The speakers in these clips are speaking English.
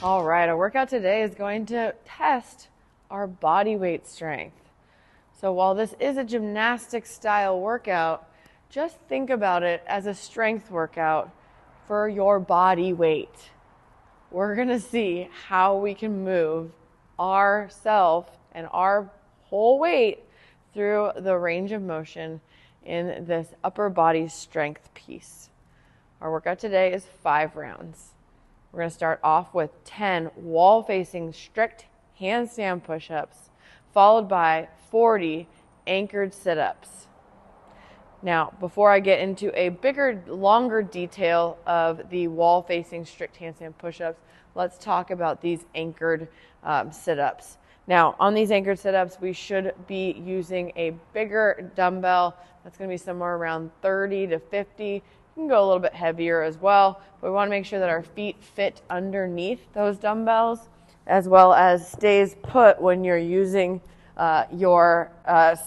All right, our workout today is going to test our body weight strength. So while this is a gymnastic style workout, just think about it as a strength workout for your body weight. We're going to see how we can move ourself and our whole weight through the range of motion in this upper body strength piece. Our workout today is 5 rounds. We're going to start off with 10 wall-facing strict handstand push-ups, followed by 40 anchored sit-ups. Now, before I get into a bigger, longer detail of the wall-facing strict handstand push-ups, let's talk about these anchored sit-ups. Now, on these anchored sit-ups, we should be using a bigger dumbbell. That's going to be somewhere around 30 to 50. You can go a little bit heavier as well, but we want to make sure that our feet fit underneath those dumbbells, as well as stays put when you're using your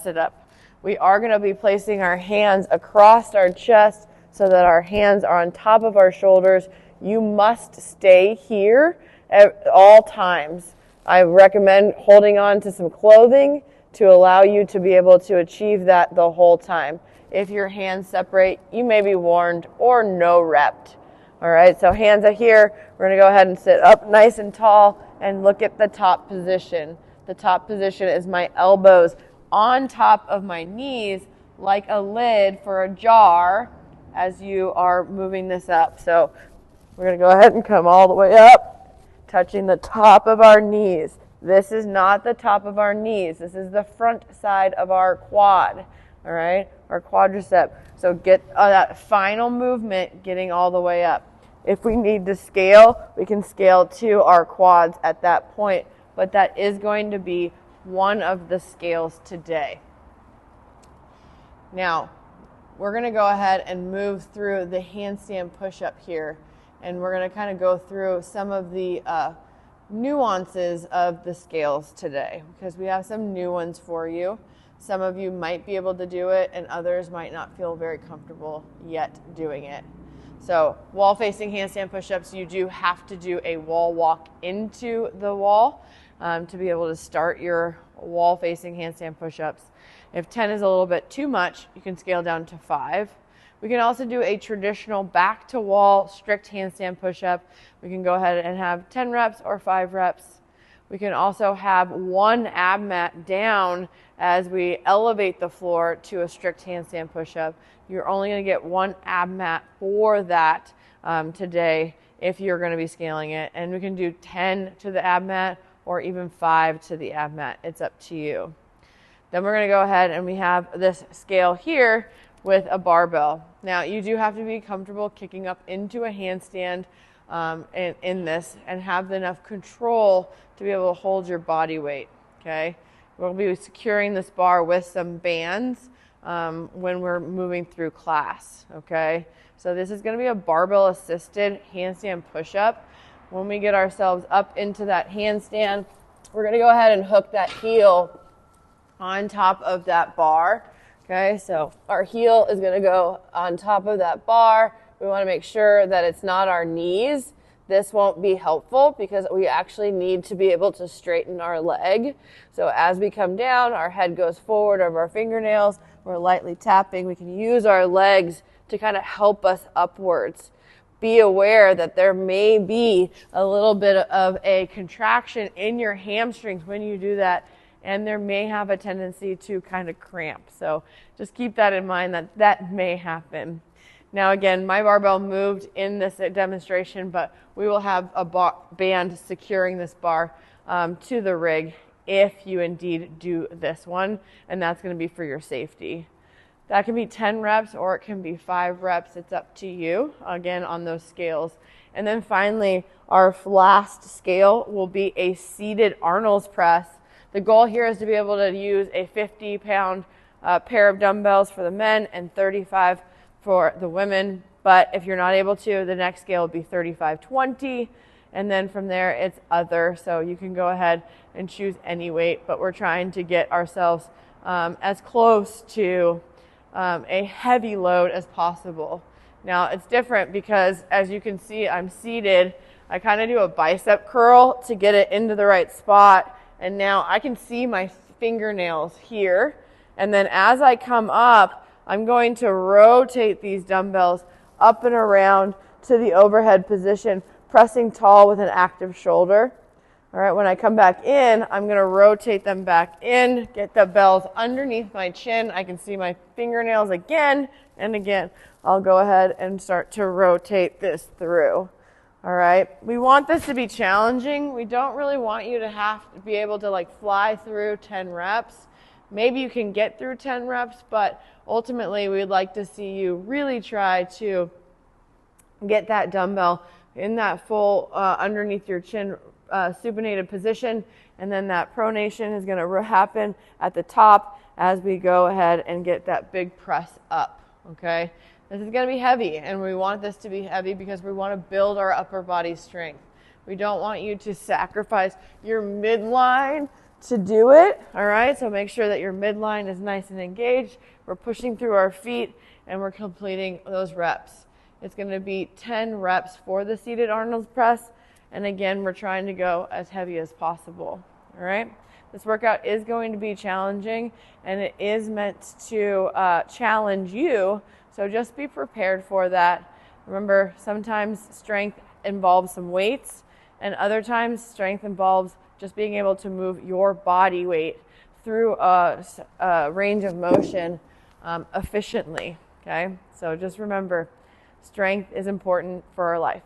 sit-up. We are going to be placing our hands across our chest so that our hands are on top of our shoulders. You must stay here at all times. I recommend holding on to some clothing to allow you to be able to achieve that the whole time. If your hands separate, you may be warned or no repped. All right, so hands are here. We're going to go ahead and sit up nice and tall and look at the top position. The top position is my elbows on top of my knees like a lid for a jar as you are moving this up. So we're going to go ahead and come all the way up, touching the top of our knees. This is not the top of our knees. This is the front side of our quad, all right, our quadricep. So get that final movement getting all the way up. If we need to scale, we can scale to our quads at that point, but that is going to be one of the scales today. Now, we're going to go ahead and move through the handstand push-up here, and we're going to kind of go through some of the nuances of the scales today because we have some new ones for you. Some of you might be able to do it and others might not feel very comfortable yet doing it. So wall-facing handstand push-ups, you do have to do a wall walk into the wall to be able to start your wall-facing handstand push-ups. If 10 is a little bit too much, you can scale down to 5. We can also do a traditional back-to-wall strict handstand push-up. We can go ahead and have 10 reps or 5 reps. We can also have 1 ab mat down as we elevate the floor to a strict handstand push-up. You're only going to get 1 ab mat for that today if you're going to be scaling it. And we can do 10 to the ab mat or even 5 to the ab mat. It's up to you. Then we're going to go ahead and we have this scale here with a barbell. Now, you do have to be comfortable kicking up into a handstand in this and have enough control to be able to hold your body weight, okay? We'll be securing this bar with some bands when we're moving through class, okay? So this is going to be a barbell-assisted handstand push-up. When we get ourselves up into that handstand, we're going to go ahead and hook that heel on top of that bar. Okay, so our heel is going to go on top of that bar. We want to make sure that it's not our knees. This won't be helpful because we actually need to be able to straighten our leg. So as we come down, our head goes forward of our fingernails. We're lightly tapping. We can use our legs to kind of help us upwards. Be aware that there may be a little bit of a contraction in your hamstrings when you do that, and there may have a tendency to kind of cramp. So just keep that in mind that that may happen. Now again, my barbell moved in this demonstration, but we will have a band securing this bar to the rig if you indeed do this one, and that's going to be for your safety. That can be 10 reps or it can be 5 reps. It's up to you, again, on those scales. And then finally, our last scale will be a seated Arnold's press. The goal here is to be able to use a 50-pound pair of dumbbells for the men and 35 for the women. But if you're not able to, the next scale will be 35-20. And then from there, it's other. So you can go ahead and choose any weight. But we're trying to get ourselves as close to a heavy load as possible. Now, it's different because, as you can see, I'm seated. I kind of do a bicep curl to get it into the right spot. And now I can see my fingernails here. And then as I come up, I'm going to rotate these dumbbells up and around to the overhead position, pressing tall with an active shoulder. All right, when I come back in, I'm going to rotate them back in, get the bells underneath my chin. I can see my fingernails again and again. I'll go ahead and start to rotate this through. All right, we want this to be challenging. We don't really want you to have to be able to like fly through 10 reps. Maybe you can get through 10 reps, but ultimately we'd like to see you really try to get that dumbbell in that full underneath your chin supinated position, and then that pronation is going to happen at the top as we go ahead and get that big press up. Okay, this is going to be heavy, and we want this to be heavy because we want to build our upper body strength. We don't want you to sacrifice your midline to do it. All right, so make sure that your midline is nice and engaged. We're pushing through our feet and we're completing those reps. It's going to be 10 reps for the seated Arnold press. And again, we're trying to go as heavy as possible. All right. This workout is going to be challenging, and it is meant to challenge you. So just be prepared for that. Remember, sometimes strength involves some weights, and other times strength involves just being able to move your body weight through a range of motion efficiently. Okay. So just remember, strength is important for our life.